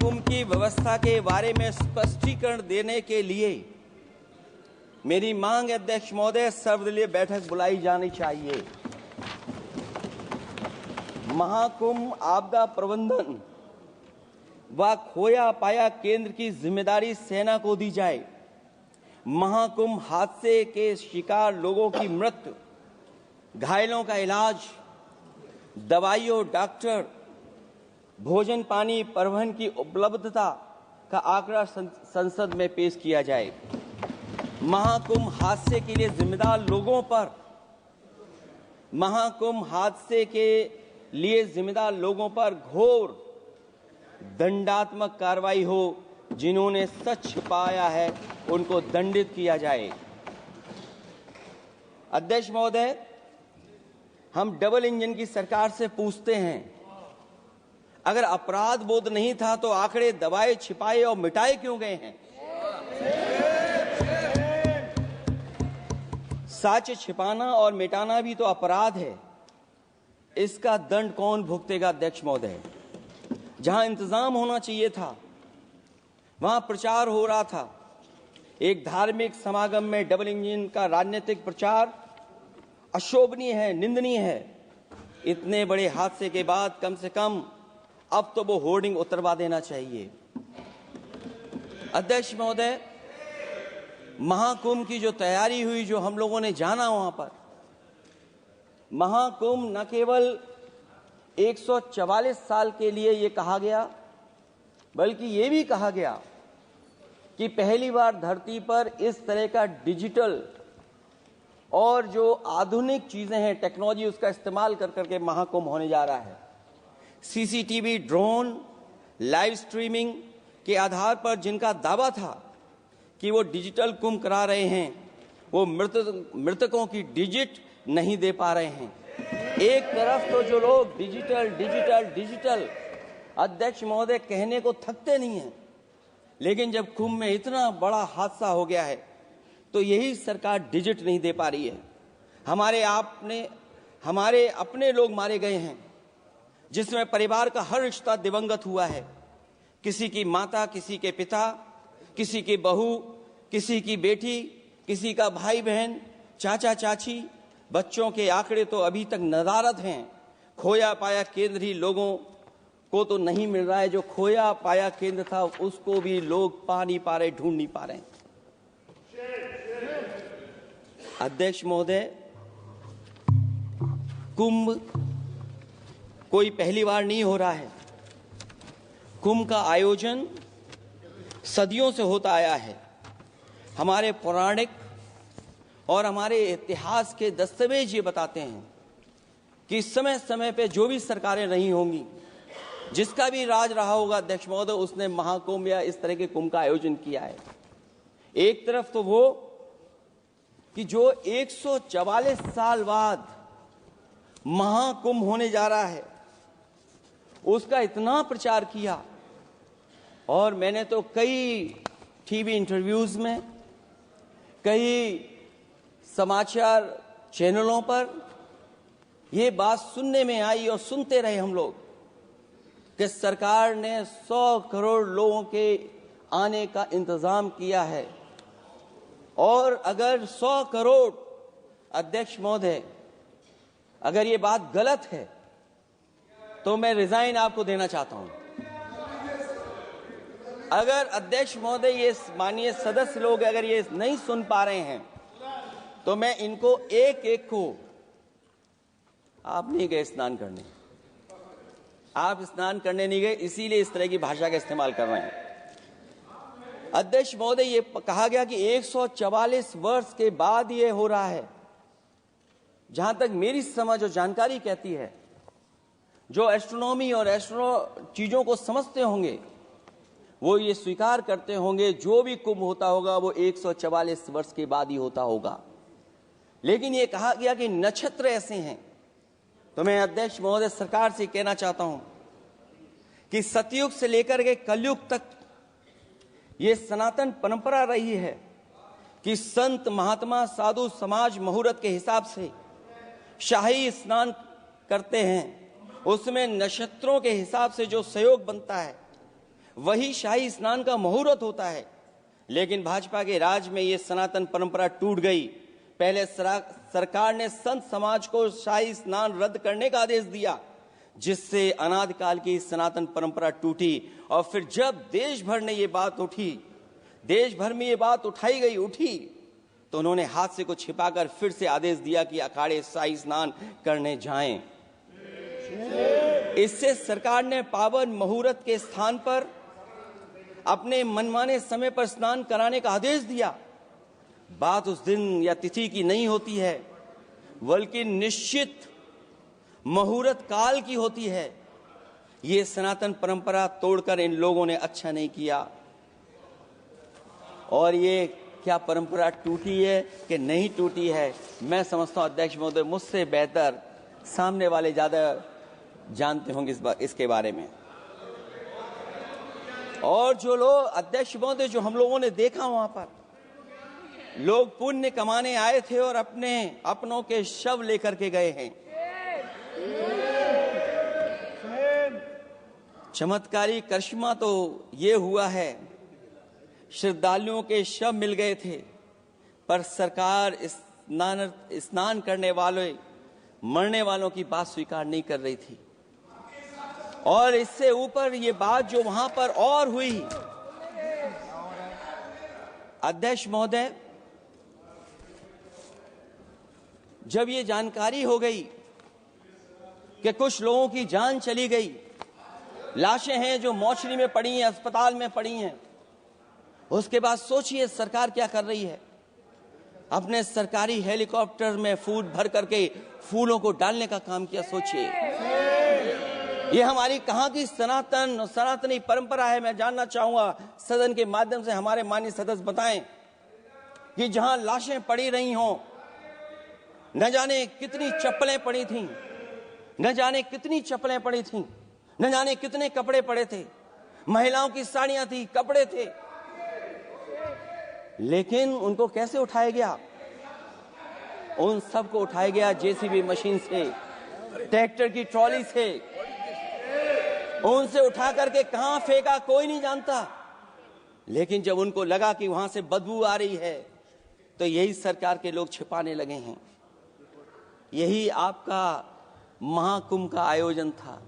महाकुंभ की व्यवस्था के बारे में स्पष्टीकरण देने के लिए मेरी मांग अध्यक्ष महोदय, सर्वदलीय बैठक बुलाई जानी चाहिए। महाकुंभ आपदा प्रबंधन व खोया पाया केंद्र की जिम्मेदारी सेना को दी जाए। महाकुंभ हादसे के शिकार लोगों की मृत्यु, घायलों का इलाज, दवाइयों, डॉक्टर, भोजन पानी, परिवहन की उपलब्धता का आंकड़ा संसद में पेश किया जाए। महाकुंभ हादसे के लिए जिम्मेदार लोगों पर घोर दंडात्मक कार्रवाई हो। जिन्होंने सच छिपाया है उनको दंडित किया जाए। अध्यक्ष महोदय, हम डबल इंजन की सरकार से पूछते हैं, अगर अपराध बोध नहीं था तो आंकड़े दबाए, छिपाए और मिटाए क्यों गए हैं? सच छिपाना और मिटाना भी तो अपराध है। इसका दंड कौन भुगतेगा? अध्यक्ष महोदय, जहां इंतजाम होना चाहिए था वहां प्रचार हो रहा था। एक धार्मिक समागम में डबल इंजन का राजनीतिक प्रचार अशोभनीय है, निंदनीय है। इतने बड़े हादसे के बाद कम से कम अब तो वो होर्डिंग उतरवा देना चाहिए। अध्यक्ष महोदय, महाकुंभ की जो तैयारी हुई, जो हम लोगों ने जाना वहां पर, महाकुंभ न केवल 144 साल के लिए ये कहा गया, बल्कि ये भी कहा गया कि पहली बार धरती पर इस तरह का डिजिटल और जो आधुनिक चीजें हैं, टेक्नोलॉजी, उसका इस्तेमाल कर करके महाकुंभ होने जा रहा है। सीसीटीवी, ड्रोन, लाइव स्ट्रीमिंग के आधार पर जिनका दावा था कि वो डिजिटल कुंभ करा रहे हैं, वो मृतकों की डिजिट नहीं दे पा रहे हैं। एक तरफ तो जो लोग डिजिटल डिजिटल डिजिटल अध्यक्ष महोदय कहने को थकते नहीं हैं, लेकिन जब कुंभ में इतना बड़ा हादसा हो गया है तो यही सरकार डिजिट नहीं दे पा रही है। हमारे अपने लोग मारे गए हैं, जिसमें परिवार का हर रिश्ता दिवंगत हुआ है। किसी की माता, किसी के पिता, किसी की बहू, किसी की बेटी, किसी का भाई बहन, चाचा चाची, बच्चों के आंकड़े तो अभी तक नदारद हैं। खोया पाया केंद्र ही लोगों को तो नहीं मिल रहा है। जो खोया पाया केंद्र था उसको भी लोग पा नहीं पा रहे, ढूंढ नहीं पा रहे। अध्यक्ष महोदय, कुंभ कोई पहली बार नहीं हो रहा है। कुंभ का आयोजन सदियों से होता आया है। हमारे पौराणिक और हमारे इतिहास के दस्तावेज ये बताते हैं कि समय समय पे जो भी सरकारें रही होंगी, जिसका भी राज रहा होगा अध्यक्ष महोदय, उसने महाकुंभ या इस तरह के कुंभ का आयोजन किया है। एक तरफ तो वो कि जो 144 साल बाद महाकुंभ होने जा रहा है, उसका इतना प्रचार किया। और मैंने तो कई टीवी इंटरव्यूज में, कई समाचार चैनलों पर ये बात सुनने में आई और सुनते रहे हम लोग कि सरकार ने 100 करोड़ लोगों के आने का इंतजाम किया है। और अगर 100 करोड़, अध्यक्ष महोदय, अगर ये बात गलत है तो मैं रिजाइन आपको देना चाहता हूं। अगर अध्यक्ष महोदय, ये माननीय सदस्य लोग अगर ये नहीं सुन पा रहे हैं तो मैं इनको एक एक को, आप नहीं गए स्नान करने, आप स्नान करने नहीं गए, इसीलिए इस तरह की भाषा का इस्तेमाल कर रहे हैं। अध्यक्ष महोदय, ये कहा गया कि 144 वर्ष के बाद ये हो रहा है। जहां तक मेरी समझ और जानकारी कहती है, जो एस्ट्रोनॉमी और एस्ट्रो चीजों को समझते होंगे वो ये स्वीकार करते होंगे, जो भी कुंभ होता होगा वो 144 वर्ष के बाद ही होता होगा। लेकिन ये कहा गया कि नक्षत्र ऐसे हैं, तो मैं अध्यक्ष महोदय सरकार से कहना चाहता हूं कि सतयुग से लेकर के कलयुग तक ये सनातन परंपरा रही है कि संत महात्मा साधु समाज मुहूर्त के हिसाब से शाही स्नान करते हैं। उसमें नक्षत्रों के हिसाब से जो सहयोग बनता है वही शाही स्नान का मुहूर्त होता है। लेकिन भाजपा के राज में ये सनातन परंपरा टूट गई। पहले सरकार ने संत समाज को शाही स्नान रद्द करने का आदेश दिया, जिससे अनादिकाल की सनातन परंपरा टूटी। और फिर जब देश भर में ये बात उठी, तो उन्होंने हादसे को छिपाकर फिर से आदेश दिया कि अखाड़े शाही स्नान करने जाएं। इससे सरकार ने पावन मुहूर्त के स्थान पर अपने मनमाने समय पर स्नान कराने का आदेश दिया। बात उस दिन या तिथि की नहीं होती है, बल्कि निश्चित मुहूर्त काल की होती है। ये सनातन परंपरा तोड़कर इन लोगों ने अच्छा नहीं किया। और ये क्या परंपरा टूटी है कि नहीं टूटी है, मैं समझता हूं अध्यक्ष महोदय मुझसे बेहतर सामने वाले ज्यादा जानते होंगे इसके बारे में। और जो लोग अध्यक्ष महोदय जो हम लोगों ने देखा, वहां पर लोग पुण्य कमाने आए थे और अपनों के शव लेकर के गए हैं। चमत्कारी करिश्मा तो ये हुआ है, श्रद्धालुओं के शव मिल गए थे, पर सरकार स्नान करने वाले मरने वालों की बात स्वीकार नहीं कर रही थी। और इससे ऊपर ये बात जो वहां पर और हुई, अध्यक्ष महोदय, जब ये जानकारी हो गई कि कुछ लोगों की जान चली गई, लाशें हैं जो मोर्चरी में पड़ी हैं, अस्पताल में पड़ी हैं, उसके बाद सोचिए सरकार क्या कर रही है। अपने सरकारी हेलीकॉप्टर में फूल भर करके फूलों को डालने का काम किया। सोचिए, ये हमारी कहां की सनातनी परंपरा है। मैं जानना चाहूंगा सदन के माध्यम से हमारे माननीय सदस्य बताएं कि जहां लाशें पड़ी रही हों, न जाने कितनी चप्पलें पड़ी थीं, न जाने कितने कपड़े पड़े थे, महिलाओं की साड़ियां थी, कपड़े थे, लेकिन उनको कैसे उठाया गया? उन सबको उठाया गया जेसीबी मशीन से, ट्रैक्टर की ट्रॉली से। उनसे उठा करके कहां फेंका कोई नहीं जानता, लेकिन जब उनको लगा कि वहां से बदबू आ रही है, तो यही सरकार के लोग छिपाने लगे हैं। यही आपका महाकुंभ का आयोजन था।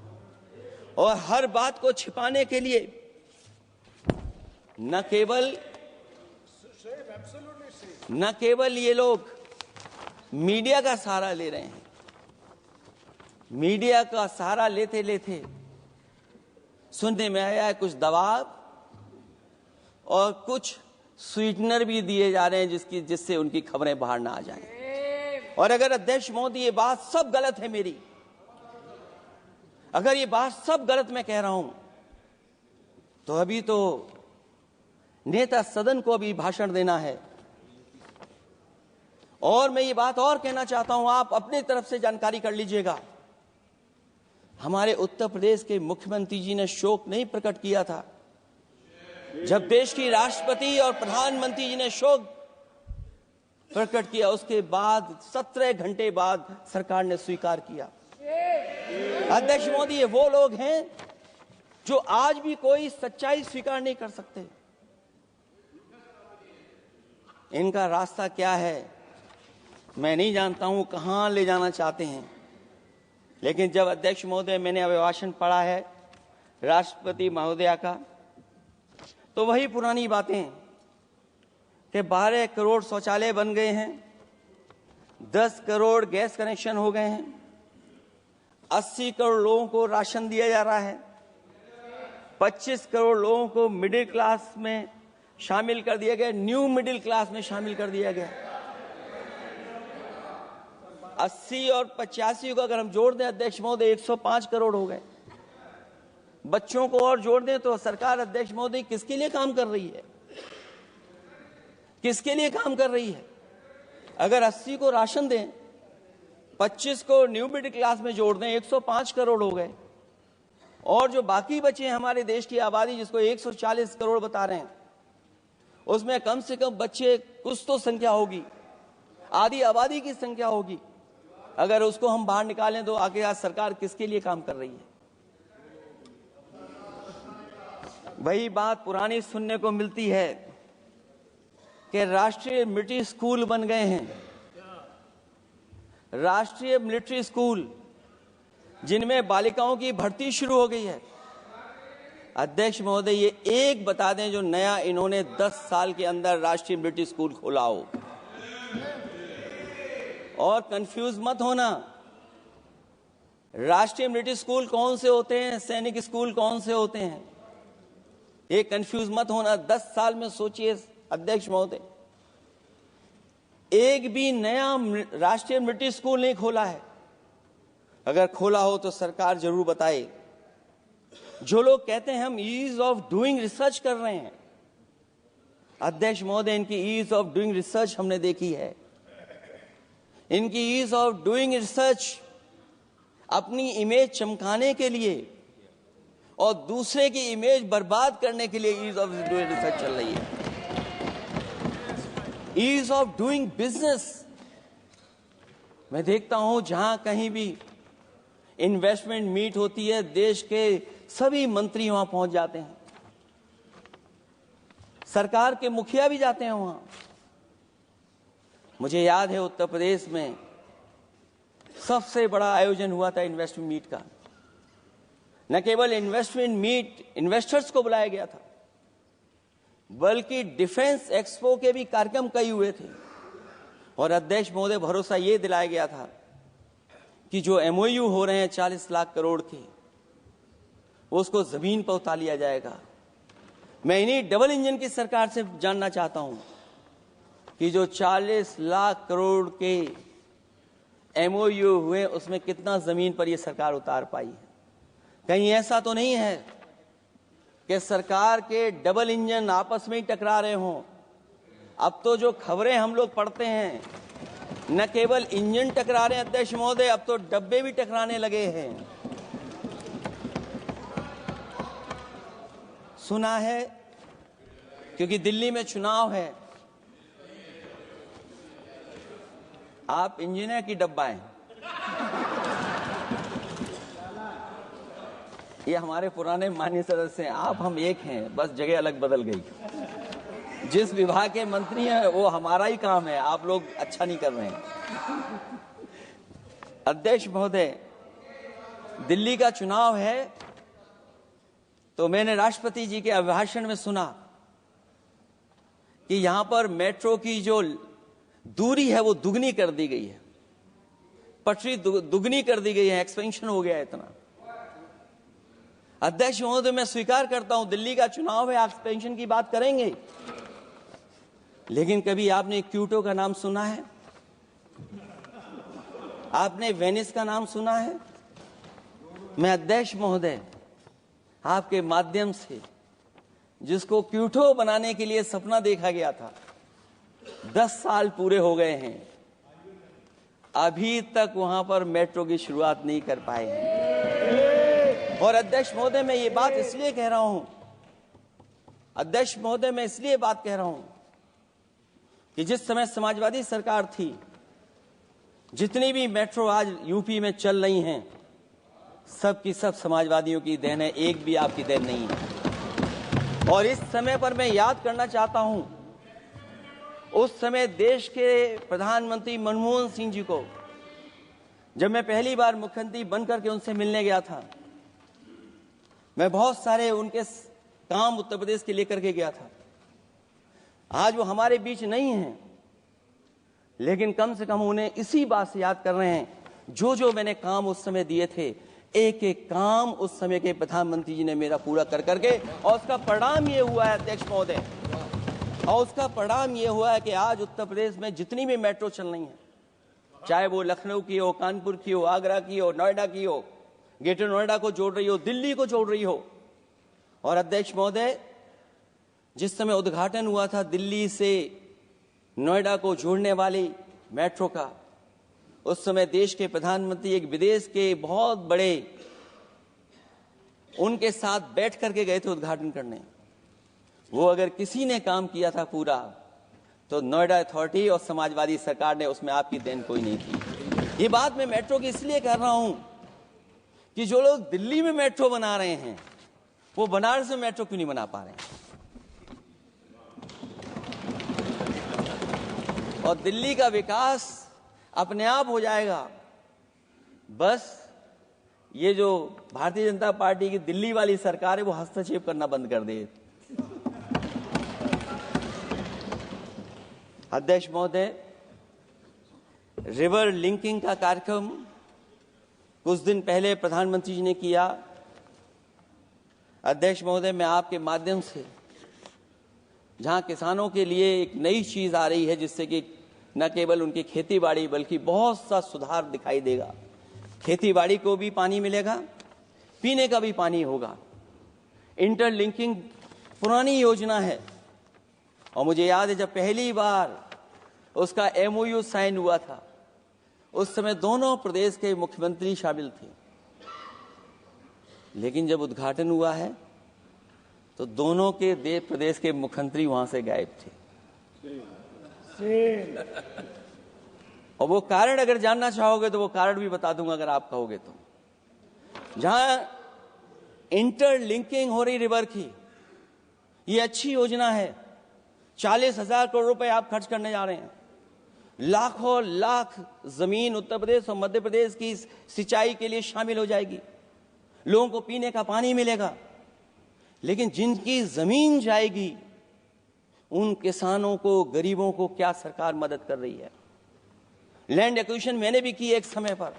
और हर बात को छिपाने के लिए न केवल ये लोग मीडिया का सहारा ले रहे हैं, मीडिया का सहारा लेते लेते सुनने में आया है कुछ दबाव और कुछ स्वीटनर भी दिए जा रहे हैं जिससे उनकी खबरें बाहर ना आ जाएं। और अगर अध्यक्ष मोदी ये बात सब गलत है मेरी, अगर ये बात सब गलत मैं कह रहा हूं, तो अभी तो नेता सदन को अभी भाषण देना है। और मैं ये बात और कहना चाहता हूं, आप अपनी तरफ से जानकारी कर लीजिएगा। हमारे उत्तर प्रदेश के मुख्यमंत्री जी ने शोक नहीं प्रकट किया था। जब देश की राष्ट्रपति और प्रधानमंत्री जी ने शोक प्रकट किया, उसके बाद 17 घंटे बाद सरकार ने स्वीकार किया। अध्यक्ष मोदी, ये वो लोग हैं जो आज भी कोई सच्चाई स्वीकार नहीं कर सकते। इनका रास्ता क्या है मैं नहीं जानता हूं, कहां ले जाना चाहते हैं। लेकिन जब अध्यक्ष महोदय मैंने अभिभाषण पढ़ा है राष्ट्रपति महोदया का, तो वही पुरानी बातें कि 12 करोड़ शौचालय बन गए हैं, 10 करोड़ गैस कनेक्शन हो गए हैं, 80 करोड़ लोगों को राशन दिया जा रहा है, 25 करोड़ लोगों को मिडिल क्लास में शामिल कर दिया गया, न्यू मिडिल क्लास में शामिल कर दिया गया। 80 और 85 को अगर हम जोड़ दें अध्यक्ष महोदय 105 करोड़ हो गए। बच्चों को और जोड़ दें तो सरकार अध्यक्ष महोदय किसके लिए काम कर रही है? किसके लिए काम कर रही है? अगर 80 को राशन दें, 25 को न्यू मिडिल क्लास में जोड़ दें, 105 करोड़ हो गए। और जो बाकी बचे हैं हमारे देश की आबादी, जिसको 140 करोड़ बता रहे हैं, उसमें कम से कम बच्चे कुछ तो संख्या होगी, आधी आबादी की संख्या होगी। अगर उसको हम बाहर निकालें तो आगे आज सरकार किसके लिए काम कर रही है? वही बात पुरानी सुनने को मिलती है कि राष्ट्रीय मिलिट्री स्कूल बन गए हैं। राष्ट्रीय मिलिट्री स्कूल जिनमें बालिकाओं की भर्ती शुरू हो गई है। अध्यक्ष महोदय, ये एक बता दें जो नया इन्होंने 10 साल के अंदर राष्ट्रीय मिलिट्री स्कूल खोला हो। और कंफ्यूज मत होना, राष्ट्रीय मिलिट्री स्कूल कौन से होते हैं, सैनिक स्कूल कौन से होते हैं, ये कंफ्यूज मत होना। 10 साल में सोचिए अध्यक्ष महोदय, एक भी नया राष्ट्रीय मिलिट्री स्कूल नहीं खोला है। अगर खोला हो तो सरकार जरूर बताए। जो लोग कहते हैं हम ईज ऑफ डूइंग रिसर्च कर रहे हैं, अध्यक्ष महोदय, इनकी ईज ऑफ डूइंग रिसर्च हमने देखी है। इनकी ईज ऑफ डूइंग रिसर्च अपनी इमेज चमकाने के लिए और दूसरे की इमेज बर्बाद करने के लिए ईज ऑफ डूइंग रिसर्च चल रही है। ईज ऑफ डूइंग बिजनेस, मैं देखता हूं जहां कहीं भी इन्वेस्टमेंट मीट होती है, देश के सभी मंत्री वहां पहुंच जाते हैं, सरकार के मुखिया भी जाते हैं वहां। मुझे याद है उत्तर प्रदेश में सबसे बड़ा आयोजन हुआ था इन्वेस्टमेंट मीट का। न केवल इन्वेस्टमेंट मीट इन्वेस्टर्स को बुलाया गया था, बल्कि डिफेंस एक्सपो के भी कार्यक्रम कई हुए थे। और अध्यक्ष महोदय, भरोसा ये दिलाया गया था कि जो एमओयू हो रहे हैं 40 लाख करोड़ के, उसको जमीन पर उतार लिया जाएगा। मैं इन्हीं डबल इंजन की सरकार से जानना चाहता हूं कि जो 40 लाख करोड़ के एमओयू हुए, उसमें कितना जमीन पर यह सरकार उतार पाई है। कहीं ऐसा तो नहीं है कि सरकार के डबल इंजन आपस में ही टकरा रहे हों। अब तो जो खबरें हम लोग पढ़ते हैं, न केवल इंजन टकरा रहे हैं अध्यक्ष महोदय, अब तो डब्बे भी टकराने लगे हैं। सुना है क्योंकि दिल्ली में चुनाव है, आप इंजीनियर की डब्बा हैं। ये हमारे पुराने माननीय सदस्य हैं, आप हम एक हैं, बस जगह अलग बदल गई। जिस विभाग के मंत्री हैं वो हमारा ही काम है, आप लोग अच्छा नहीं कर रहे हैं। अध्यक्ष महोदय, दिल्ली का चुनाव है तो मैंने राष्ट्रपति जी के अभिभाषण में सुना कि यहां पर मेट्रो की जो दूरी है वो दुगनी कर दी गई है, पटरी दुगनी कर दी गई है, एक्सपेंशन हो गया है इतना। अध्यक्ष महोदय, मैं स्वीकार करता हूं दिल्ली का चुनाव है, एक्सपेंशन की बात करेंगे, लेकिन कभी आपने क्यूटो का नाम सुना है? आपने वेनिस का नाम सुना है? मैं अध्यक्ष महोदय आपके माध्यम से, जिसको क्यूटो बनाने के लिए सपना देखा गया था, 10 साल पूरे हो गए हैं, अभी तक वहां पर मेट्रो की शुरुआत नहीं कर पाए हैं। और अध्यक्ष महोदय, मैं ये बात इसलिए कह रहा हूं, अध्यक्ष महोदय, मैं इसलिए बात कह रहा हूं कि जिस समय समाजवादी सरकार थी, जितनी भी मेट्रो आज यूपी में चल रही हैं, सब की सब समाजवादियों की देन है, एक भी आपकी देन नहीं है। और इस समय पर मैं याद करना चाहता हूं, उस समय देश के प्रधानमंत्री मनमोहन सिंह जी को जब मैं पहली बार मुख्यमंत्री बनकर के उनसे मिलने गया था, मैं बहुत सारे उनके काम उत्तर प्रदेश के लेकर के गया था। आज वो हमारे बीच नहीं हैं, लेकिन कम से कम उन्हें इसी बात से याद कर रहे हैं, जो जो मैंने काम उस समय दिए थे, एक एक काम उस समय के प्रधानमंत्री जी ने मेरा पूरा कर करके, और उसका परिणाम ये हुआ है अध्यक्ष महोदय, और उसका परिणाम ये हुआ है कि आज उत्तर प्रदेश में जितनी भी मेट्रो चल रही है, चाहे वो लखनऊ की हो, कानपुर की हो, आगरा की हो, नोएडा की हो, ग्रेटर नोएडा को जोड़ रही हो, दिल्ली को जोड़ रही हो। और अध्यक्ष महोदय, जिस समय उद्घाटन हुआ था दिल्ली से नोएडा को जोड़ने वाली मेट्रो का, उस समय देश के प्रधानमंत्री एक विदेश के बहुत बड़े उनके साथ बैठ करके गए थे उद्घाटन करने। वो अगर किसी ने काम किया था पूरा, तो नोएडा अथॉरिटी और समाजवादी सरकार ने, उसमें आपकी देन कोई नहीं थी। ये बात मैं मेट्रो की इसलिए कर रहा हूं कि जो लोग दिल्ली में मेट्रो बना रहे हैं, वो बनारस में मेट्रो क्यों नहीं बना पा रहे हैं? और दिल्ली का विकास अपने आप हो जाएगा, बस ये जो भारतीय जनता पार्टी की दिल्ली वाली सरकार है वो हस्तक्षेप करना बंद कर दे। अध्यक्ष महोदय, रिवर लिंकिंग का कार्यक्रम कुछ दिन पहले प्रधानमंत्री जी ने किया। अध्यक्ष महोदय, मैं आपके माध्यम से जहां किसानों के लिए एक नई चीज आ रही है जिससे कि न केवल उनकी खेती बाड़ी बल्कि बहुत सा सुधार दिखाई देगा। खेती बाड़ी को भी पानी मिलेगा, पीने का भी पानी होगा। इंटरलिंकिंग पुरानी योजना है और मुझे याद है जब पहली बार उसका MOU साइन हुआ था उस समय दोनों प्रदेश के मुख्यमंत्री शामिल थे, लेकिन जब उद्घाटन हुआ है तो दोनों के प्रदेश के मुख्यमंत्री वहां से गायब थे। और वो कारण अगर जानना चाहोगे तो वो कारण भी बता दूंगा अगर आप कहोगे तो। जहां इंटरलिंकिंग हो रही रिवर की, ये अच्छी योजना है। 40,000 करोड़ रुपए आप खर्च करने जा रहे हैं। लाखों लाख जमीन उत्तर प्रदेश और मध्य प्रदेश की सिंचाई के लिए शामिल हो जाएगी। लोगों को पीने का पानी मिलेगा, लेकिन जिनकी जमीन जाएगी उन किसानों को, गरीबों को क्या सरकार मदद कर रही है? लैंड एक्विजिशन मैंने भी की एक समय पर,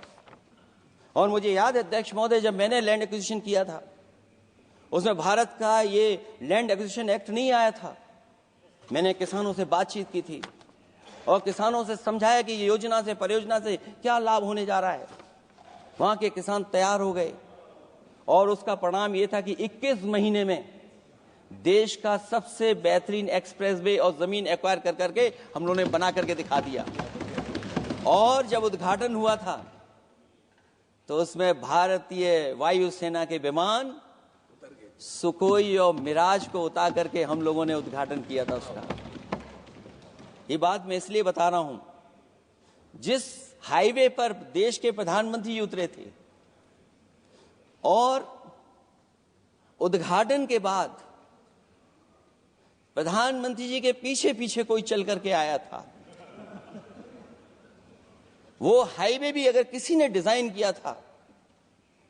और मुझे याद है अध्यक्ष महोदय जब मैंने लैंड एक्विजिशन किया था उसमें भारत का ये लैंड एक्विजिशन एक्ट नहीं आया था। मैंने किसानों से बातचीत की थी और किसानों से समझाया कि ये योजना से, परियोजना से क्या लाभ होने जा रहा है। वहां के किसान तैयार हो गए और उसका परिणाम ये था कि 21 महीने में देश का सबसे बेहतरीन एक्सप्रेसवे और जमीन एक्वायर कर करके हम लोगों ने बना करके दिखा दिया। और जब उद्घाटन हुआ था तो उसमें भारतीय वायुसेना के विमान सुखोई और मिराज को उतार करके हम लोगों ने उद्घाटन किया था उसका। ये बात मैं इसलिए बता रहा हूं, जिस हाईवे पर देश के प्रधानमंत्री उतरे थे और उद्घाटन के बाद प्रधानमंत्री जी के पीछे पीछे कोई चल करके आया था, वो हाईवे भी अगर किसी ने डिजाइन किया था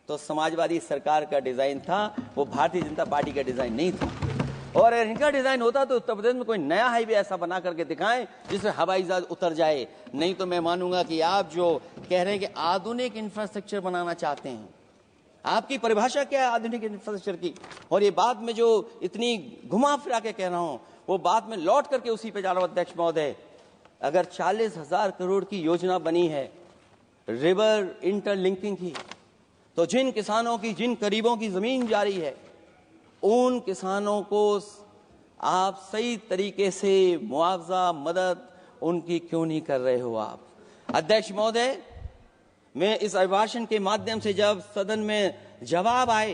तो समाजवादी सरकार का डिजाइन था, वो भारतीय जनता पार्टी का डिजाइन नहीं था। और अगर इनका डिजाइन होता तो उत्तर प्रदेश में कोई नया हाईवे ऐसा बना करके दिखाएं जिसमें हवाई जहाज उतर जाए। नहीं तो मैं मानूंगा कि आप जो कह रहे हैं कि आधुनिक इंफ्रास्ट्रक्चर बनाना चाहते हैं, आपकी परिभाषा क्या है आधुनिक इंफ्रास्ट्रक्चर की? और ये बात में जो इतनी घुमा फिरा के कह रहा हूं वो बात में लौट करके उसी पे जा रहा हूं। अध्यक्ष महोदय, अगर 40,000 करोड़ की योजना बनी है रिवर इंटरलिंकिंग की, तो जिन किसानों की, जिन गरीबों की जमीन जा रही है उन किसानों को आप सही तरीके से मुआवजा, मदद उनकी क्यों नहीं कर रहे हो आप? अध्यक्ष महोदय, मैं इस अभिभाषण के माध्यम से जब सदन में जवाब आए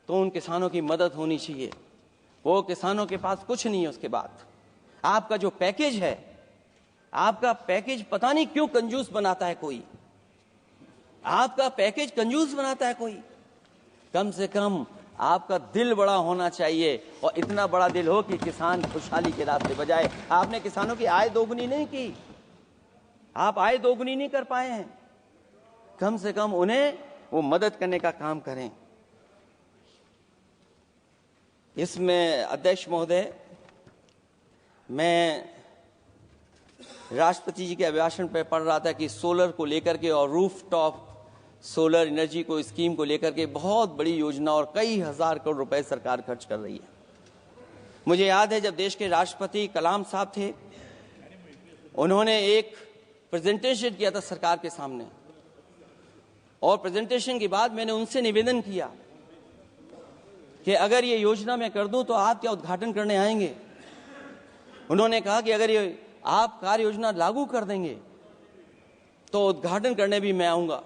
तो उन किसानों की मदद होनी चाहिए। वो किसानों के पास कुछ नहीं है। उसके बाद आपका जो पैकेज है, आपका पैकेज पता नहीं क्यों कंजूस बनाता है कोई, आपका पैकेज कंजूस बनाता है कोई। कम से कम आपका दिल बड़ा होना चाहिए और इतना बड़ा दिल हो कि किसान खुशहाली के रास्ते बजाए। आपने किसानों की आय दोगुनी नहीं की, आप आय दोगुनी नहीं कर पाए हैं। कम से कम उन्हें वो मदद करने का काम करें। इसमें अध्यक्ष महोदय, मैं राष्ट्रपति जी के अभिभाषण पर पढ़ रहा था कि सोलर को लेकर के और रूफटॉप सोलर एनर्जी को, स्कीम को लेकर के बहुत बड़ी योजना और कई हजार करोड़ रुपए सरकार खर्च कर रही है। मुझे याद है जब देश के राष्ट्रपति कलाम साहब थे, उन्होंने एक प्रेजेंटेशन किया था सरकार के सामने, और प्रेजेंटेशन के बाद मैंने उनसे निवेदन किया कि अगर ये योजना मैं कर दूं तो आप क्या उद्घाटन करने आएंगे? उन्होंने कहा कि अगर ये आप कार्य योजना लागू कर देंगे तो उद्घाटन करने भी मैं आऊंगा।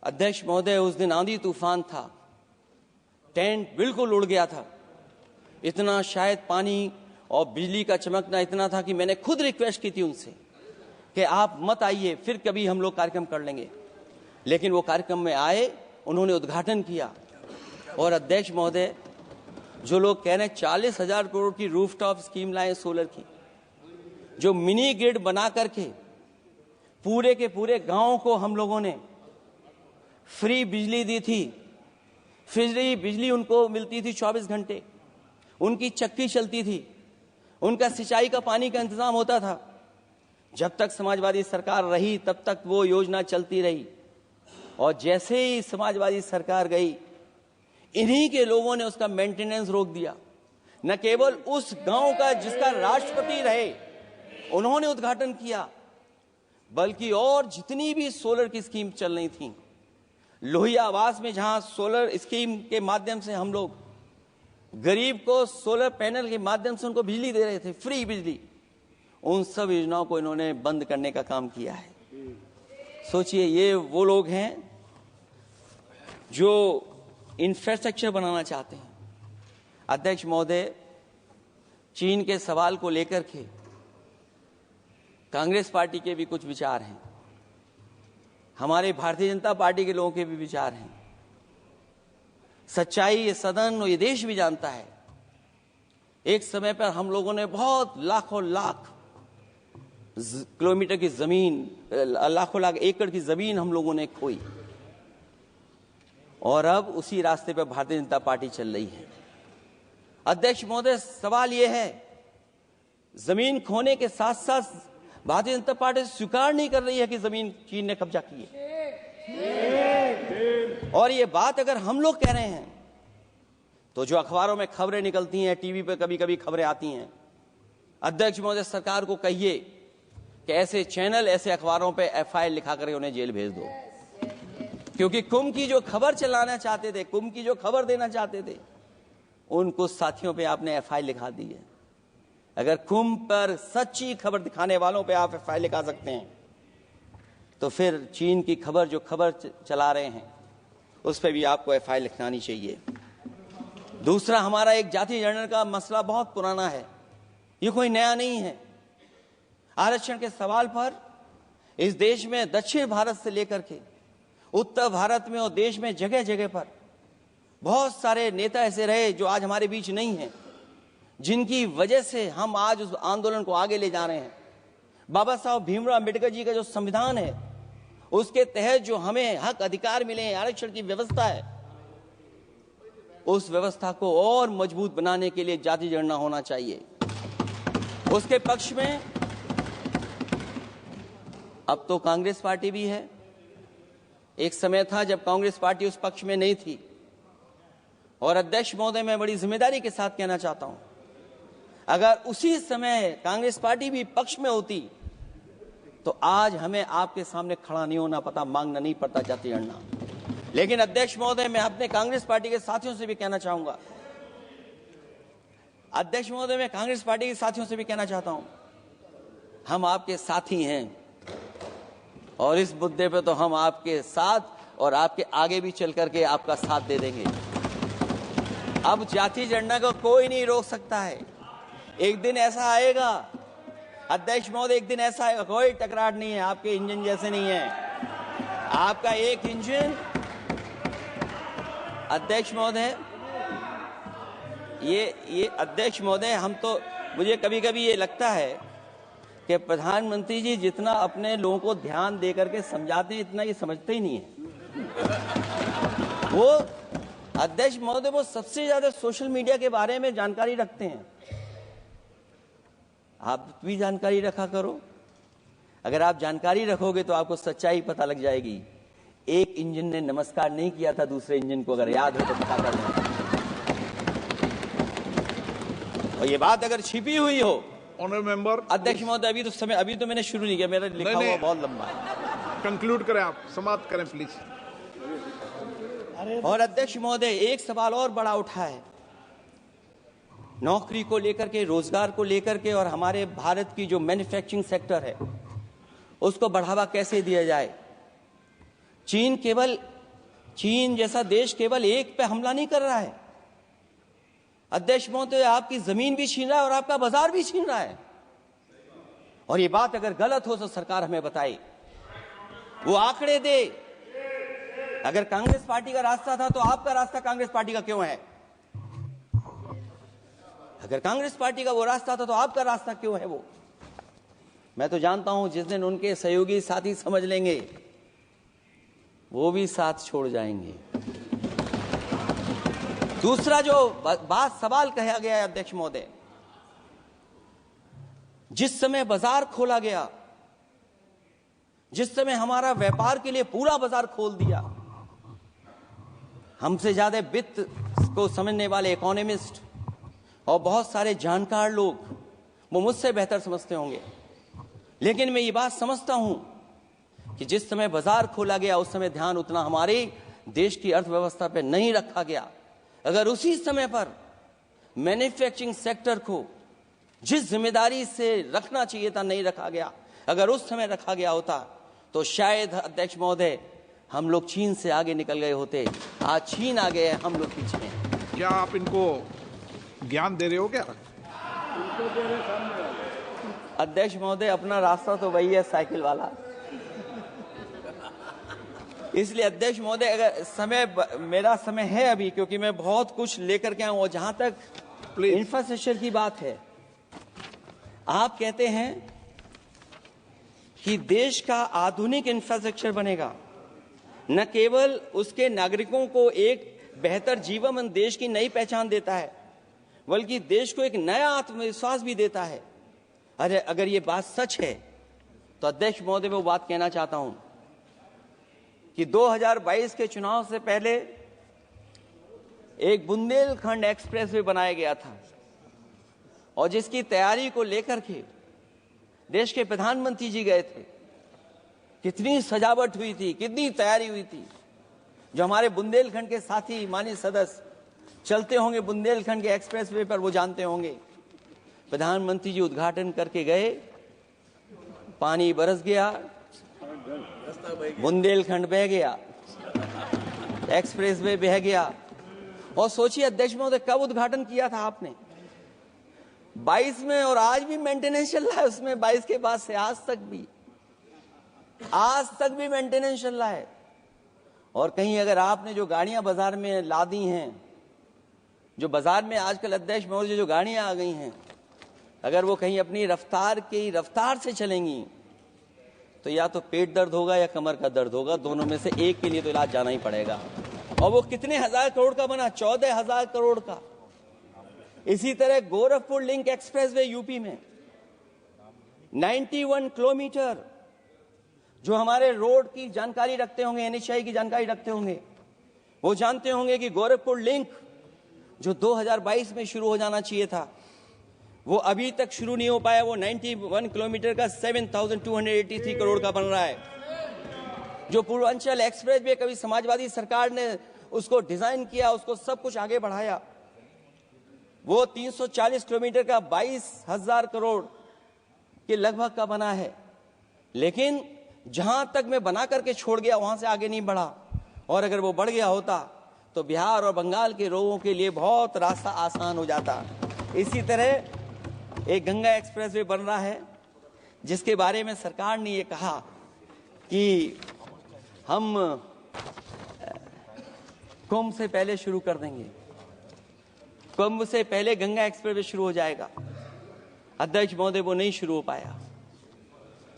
अध्यक्ष महोदय, उस दिन आंधी तूफान था, टेंट बिल्कुल उड़ गया था। इतना शायद पानी और बिजली का चमकना इतना था कि मैंने खुद रिक्वेस्ट की थी उनसे कि आप मत आइए, फिर कभी हम लोग कार्यक्रम कर लेंगे। लेकिन वो कार्यक्रम में आए, उन्होंने उद्घाटन किया और अध्यक्ष महोदय, जो लोग कह रहे हैं 40,000 करोड़ की रूफटॉप स्कीम लाए सोलर की, जो मिनी ग्रिड बना करके पूरे के पूरे गांव को हम लोगों ने फ्री बिजली दी थी। फ्री बिजली उनको मिलती थी 24 घंटे, उनकी चक्की चलती थी, उनका सिंचाई का पानी का इंतजाम होता था। जब तक समाजवादी सरकार रही तब तक वो योजना चलती रही, और जैसे ही समाजवादी सरकार गई, इन्हीं के लोगों ने उसका मेंटेनेंस रोक दिया। न केवल उस गांव का जिसका राष्ट्रपति रहे उन्होंने उद्घाटन किया, बल्कि और जितनी भी सोलर की स्कीम चल रही थी, लोहिया आवास में जहां सोलर स्कीम के माध्यम से हम लोग गरीब को सोलर पैनल के माध्यम से उनको बिजली दे रहे थे, फ्री बिजली, उन सब योजनाओं को इन्होंने बंद करने का काम किया है। सोचिए, ये वो लोग हैं जो इंफ्रास्ट्रक्चर बनाना चाहते हैं। अध्यक्ष महोदय, चीन के सवाल को लेकर के कांग्रेस पार्टी के भी कुछ विचार हैं, हमारे भारतीय जनता पार्टी के लोगों के भी विचार हैं। सच्चाई ये सदन और ये देश भी जानता है, एक समय पर हम लोगों ने बहुत लाखों लाख किलोमीटर की जमीन, लाखों लाख एकड़ की जमीन हम लोगों ने खोई, और अब उसी रास्ते पर भारतीय जनता पार्टी चल रही है। अध्यक्ष महोदय, सवाल यह है, जमीन खोने के साथ साथ भारतीय जनता पार्टी स्वीकार नहीं कर रही है कि जमीन चीन ने कब्जा की है। और ये बात अगर हम लोग कह रहे हैं तो जो अखबारों में खबरें निकलती हैं, टीवी पे कभी कभी खबरें आती हैं, अध्यक्ष महोदय सरकार को कहिए कि ऐसे चैनल, ऐसे अखबारों पे एफआईआर लिखा कर उन्हें जेल भेज दो, क्योंकि कुंभ की जो खबर चलाना चाहते थे, कुंभ की जो खबर देना चाहते थे, उन कुछ साथियों पे आपने एफआईआर लिखा दी है। अगर कुंभ पर सच्ची खबर दिखाने वालों पे आप एफआईआर लिखा सकते हैं, तो फिर चीन की खबर, जो खबर चला रहे हैं, उस पर भी आपको एफआईआर लिखानी चाहिए। दूसरा, हमारा एक जाति जनगणना का मसला बहुत पुराना है, ये कोई नया नहीं है। आरक्षण के सवाल पर इस देश में दक्षिण भारत से लेकर के उत्तर भारत में और देश में जगह जगह पर बहुत सारे नेता ऐसे रहे जो आज हमारे बीच नहीं हैं, जिनकी वजह से हम आज उस आंदोलन को आगे ले जा रहे हैं। बाबा साहब भीमराव अम्बेडकर जी का जो संविधान है, उसके तहत जो हमें हक अधिकार मिले हैं, आरक्षण की व्यवस्था है, उस व्यवस्था को और मजबूत बनाने के लिए जाति जनगणना होना चाहिए। उसके पक्ष में अब तो कांग्रेस पार्टी भी है। एक समय था जब कांग्रेस पार्टी उस पक्ष में नहीं थी, और अध्यक्ष महोदय, मैं बड़ी जिम्मेदारी के साथ कहना चाहता हूं, अगर उसी समय कांग्रेस पार्टी भी पक्ष में होती तो आज हमें आपके सामने खड़ा नहीं होना पता, मांगना नहीं पड़ता जाति जनगणना। लेकिन अध्यक्ष महोदय, मैं अपने कांग्रेस पार्टी के साथियों से भी कहना चाहूंगा, अध्यक्ष महोदय, मैं कांग्रेस पार्टी के साथियों से भी कहना चाहता हूं, हम आपके साथी हैं, और इस मुद्दे पे तो हम आपके साथ और आपके आगे भी चल करके आपका साथ दे देंगे। अब जाति जनगणना को कोई नहीं रोक सकता है। एक दिन ऐसा आएगा अध्यक्ष महोदय, एक दिन ऐसा आएगा, कोई टकरार नहीं है, आपके इंजन जैसे नहीं है, आपका एक इंजन। अध्यक्ष महोदय, ये अध्यक्ष महोदय, हम तो, मुझे कभी कभी ये लगता है कि प्रधानमंत्री जी जितना अपने लोगों को ध्यान दे करके समझाते हैं, इतना ये समझते ही नहीं है। वो अध्यक्ष महोदय, वो सबसे ज्यादा सोशल मीडिया के बारे में जानकारी रखते हैं। आप भी जानकारी रखा करो। अगर आप जानकारी रखोगे तो आपको सच्चाई पता लग जाएगी। एक इंजन ने नमस्कार नहीं किया था दूसरे इंजन को, अगर याद हो तो पता कर लें। और ये बात अगर छिपी हुई हो, ऑनरेबल मेंबर, अध्यक्ष महोदय, अभी तो मैंने शुरू नहीं किया, मेरा लिखा हुआ बहुत लंबा है। कंक्लूड करें, आप समाप्त करें प्लीज। और अध्यक्ष महोदय, एक सवाल और बड़ा उठा है, नौकरी को लेकर के, रोजगार को लेकर के, और हमारे भारत की जो मैन्युफैक्चरिंग सेक्टर है उसको बढ़ावा कैसे दिया जाए। चीन जैसा देश केवल एक पे हमला नहीं कर रहा है अध्यक्ष महोदय, आपकी जमीन भी छीन रहा है और आपका बाजार भी छीन रहा है। और ये बात अगर गलत हो तो सरकार हमें बताए, वो आंकड़े दे। अगर कांग्रेस पार्टी का रास्ता था तो आपका रास्ता कांग्रेस पार्टी का क्यों है? अगर कांग्रेस पार्टी का वो रास्ता था तो आपका रास्ता क्यों है वो? मैं तो जानता हूं जिस दिन उनके सहयोगी साथी समझ लेंगे वो भी साथ छोड़ जाएंगे। दूसरा जो बात सवाल कहा गया है अध्यक्ष महोदय, जिस समय बाजार खोला गया, जिस समय हमारा व्यापार के लिए पूरा बाजार खोल दिया, हमसे ज्यादा वित्त को समझने वाले इकोनॉमिस्ट और बहुत सारे जानकार लोग वो मुझसे बेहतर समझते होंगे, लेकिन मैं ये बात समझता हूं कि जिस समय बाजार खोला गया उस समय ध्यान उतना हमारे देश की अर्थव्यवस्था पर नहीं रखा गया। अगर उसी समय पर मैन्युफैक्चरिंग सेक्टर को जिस जिम्मेदारी से रखना चाहिए था नहीं रखा गया, अगर उस समय रखा गया होता तो शायद अध्यक्ष महोदय हम लोग चीन से आगे निकल गए होते। आज चीन आ गए, हम लोग पीछे हैं। क्या आप इनको ज्ञान दे रहे हो क्या? अध्यक्ष महोदय अपना रास्ता तो वही है, साइकिल वाला। इसलिए अध्यक्ष महोदय अगर समय, मेरा समय है अभी, क्योंकि मैं बहुत कुछ लेकर के आऊं। और जहां तक इंफ्रास्ट्रक्चर की बात है, आप कहते हैं कि देश का आधुनिक इंफ्रास्ट्रक्चर बनेगा, न केवल उसके नागरिकों को एक बेहतर जीवन देश की नई पहचान देता है, बल्कि देश को एक नया आत्मविश्वास भी देता है। अरे अगर ये बात सच है तो अध्यक्ष महोदय मैं वो बात कहना चाहता हूं कि 2022 के चुनाव से पहले एक बुंदेलखंड एक्सप्रेसवे बनाया गया था और जिसकी तैयारी को लेकर के देश के प्रधानमंत्री जी गए थे। कितनी सजावट हुई थी, कितनी तैयारी हुई थी। जो हमारे बुंदेलखंड के साथी माननीय सदस्य चलते होंगे बुंदेलखंड के एक्सप्रेसवे पर, वो जानते होंगे प्रधानमंत्री जी उद्घाटन करके गए, पानी बरस गया, बुंदेलखंड बह गया, एक्सप्रेसवे बह गया। और सोचिए अध्यक्ष महोदय कब उद्घाटन किया था आपने? 22 में, और आज भी मेंटेनेंस चल रहा है उसमें। 22 के बाद से आज तक भी मेंटेनेंस चल रहा है। और कहीं अगर आपने जो गाड़ियां बाजार में ला दी हैं, जो बाजार में आजकल अध्यक्ष महोदय जो गाड़ियां आ गई हैं, अगर वो कहीं अपनी रफ्तार से चलेंगी तो या तो पेट दर्द होगा या कमर का दर्द होगा, दोनों में से एक के लिए तो इलाज जाना ही पड़ेगा। और वो कितने हजार करोड़ का बना? 14,000 करोड़ का। इसी तरह गोरखपुर लिंक एक्सप्रेसवे यूपी में 91 किलोमीटर, जो हमारे रोड की जानकारी रखते होंगे, एनएचआई की जानकारी रखते होंगे, वो जानते होंगे कि गोरखपुर लिंक जो 2022 में शुरू हो जाना चाहिए था, वो अभी तक शुरू नहीं हो पाया। वो 91 किलोमीटर का 7,283 करोड़ का बन रहा है। जो पूर्वांचल एक्सप्रेसवे कभी समाजवादी सरकार ने उसको डिजाइन किया, उसको सब कुछ आगे बढ़ाया, वो 340 किलोमीटर का 22,000 करोड़ के लगभग का बना है। लेकिन जहां तक मैं बना करके छोड़ गया वहां से आगे नहीं बढ़ा। और अगर वो बढ़ गया होता तो बिहार और बंगाल के लोगों के लिए बहुत रास्ता आसान हो जाता। इसी तरह एक गंगा एक्सप्रेसवे बन रहा है, जिसके बारे में सरकार ने ये कहा कि हम कुंभ से पहले शुरू कर देंगे, कुंभ से पहले गंगा एक्सप्रेसवे शुरू हो जाएगा। अध्यक्ष महोदय वो नहीं शुरू हो पाया।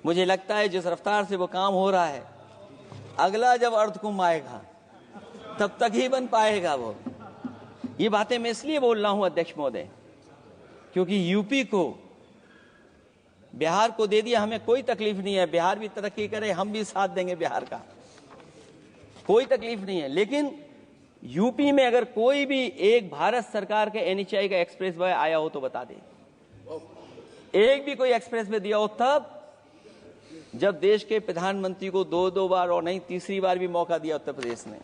मुझे लगता है जिस रफ्तार से वो काम हो रहा है, अगला जब अर्ध कुंभ आएगा तब तक ही बन पाएगा वो। ये बातें मैं इसलिए बोल रहा हूं अध्यक्ष महोदय, क्योंकि यूपी को, बिहार को दे दिया, हमें कोई तकलीफ नहीं है। बिहार भी तरक्की करे, हम भी साथ देंगे बिहार का, कोई तकलीफ नहीं है। लेकिन यूपी में अगर कोई भी एक भारत सरकार के एनएचआई का एक्सप्रेसवे आया हो तो बता दे। एक भी कोई एक्सप्रेसवे दिया हो तब, जब देश के प्रधानमंत्री को 2 बार और नहीं तीसरी बार भी मौका दिया उत्तर प्रदेश ने।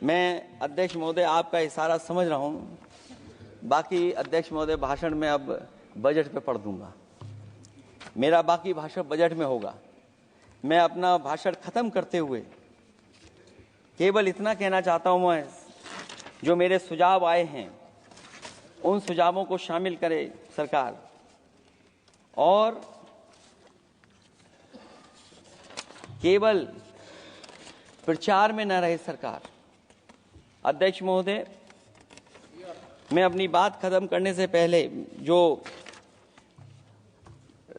मैं अध्यक्ष महोदय आपका इशारा समझ रहा हूं। बाकी अध्यक्ष महोदय भाषण में अब बजट पे पढ़ दूंगा, मेरा बाकी भाषण बजट में होगा। मैं अपना भाषण खत्म करते हुए केवल इतना कहना चाहता हूं, मैं जो मेरे सुझाव आए हैं उन सुझावों को शामिल करे सरकार, और केवल प्रचार में न रहे सरकार। अध्यक्ष महोदय, मैं अपनी बात खत्म करने से पहले जो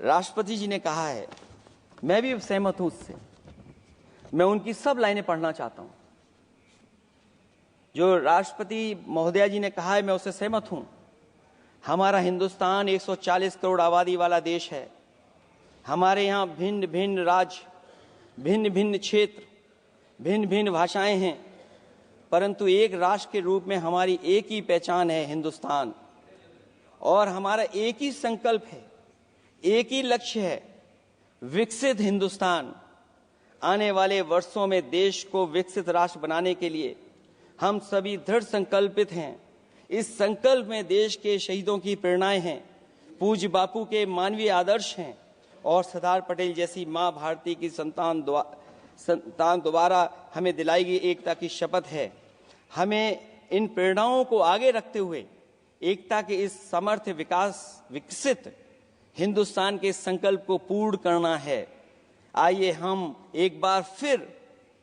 राष्ट्रपति जी ने कहा है, मैं भी सहमत हूं उससे। मैं उनकी सब लाइनें पढ़ना चाहता हूं। जो राष्ट्रपति महोदया जी ने कहा है, मैं उससे सहमत हूं। हमारा हिंदुस्तान 140 करोड़ आबादी वाला देश है। हमारे यहाँ भिन्न भिन्न राज्य, भिन्न भिन्न क्षेत्र, भिन्न भिन्न भाषाएं हैं, परंतु एक राष्ट्र के रूप में हमारी एक ही पहचान है, हिंदुस्तान। और हमारा एक ही संकल्प है, एक ही लक्ष्य है, विकसित हिंदुस्तान। आने वाले वर्षों में देश को विकसित राष्ट्र बनाने के लिए हम सभी दृढ़ संकल्पित हैं। इस संकल्प में देश के शहीदों की प्रेरणाएं हैं, पूज्य बापू के मानवीय आदर्श हैं और सरदार पटेल जैसी मां भारती की संतान द्वारा हमें दिलाई गई एकता की शपथ है। हमें इन प्रेरणाओं को आगे रखते हुए एकता के इस समर्थ विकसित हिंदुस्तान के संकल्प को पूर्ण करना है। आइए हम एक बार फिर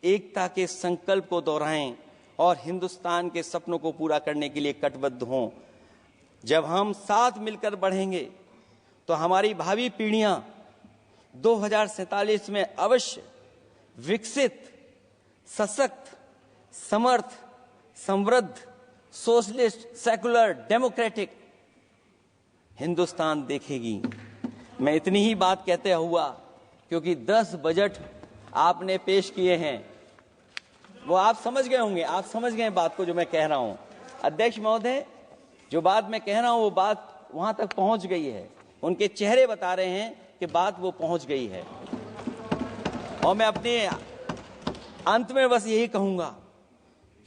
एकता के संकल्प को दोहराएं और हिंदुस्तान के सपनों को पूरा करने के लिए कटिबद्ध हों। जब हम साथ मिलकर बढ़ेंगे तो हमारी भावी पीढ़ियां 2047 में अवश्य विकसित, सशक्त, समर्थ, समृद्ध, सोशलिस्ट, सेकुलर, डेमोक्रेटिक हिंदुस्तान देखेगी। मैं इतनी ही बात कहते हुआ, क्योंकि 10 बजट आपने पेश किए हैं, वो आप समझ गए होंगे, आप समझ गए बात को जो मैं कह रहा हूं। अध्यक्ष महोदय, जो बात मैं कह रहा हूं वो बात वहां तक पहुंच गई है। उनके चेहरे बता रहे हैं कि बात वो पहुंच गई है। और मैं अपने अंत में बस यही कहूंगा,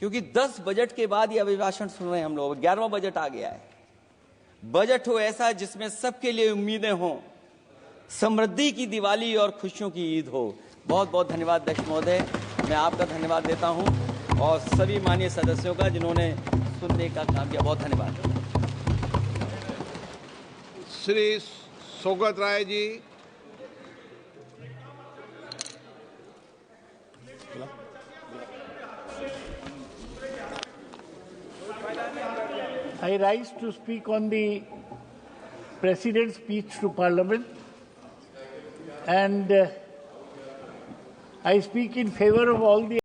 क्योंकि 10 बजट के बाद ये अभिभाषण सुन रहे हैं हम लोग, 11वां बजट आ गया है। बजट हो ऐसा जिसमें सबके लिए उम्मीदें हों, समृद्धि की दिवाली और खुशियों की ईद हो। बहुत बहुत धन्यवाद अध्यक्ष महोदय, मैं आपका धन्यवाद देता हूं और सभी माननीय सदस्यों का जिन्होंने सुनने का काम किया। बहुत धन्यवाद। Shri Saugata Rai ji. I rise to speak on the President's speech to Parliament, and I speak in favor of all the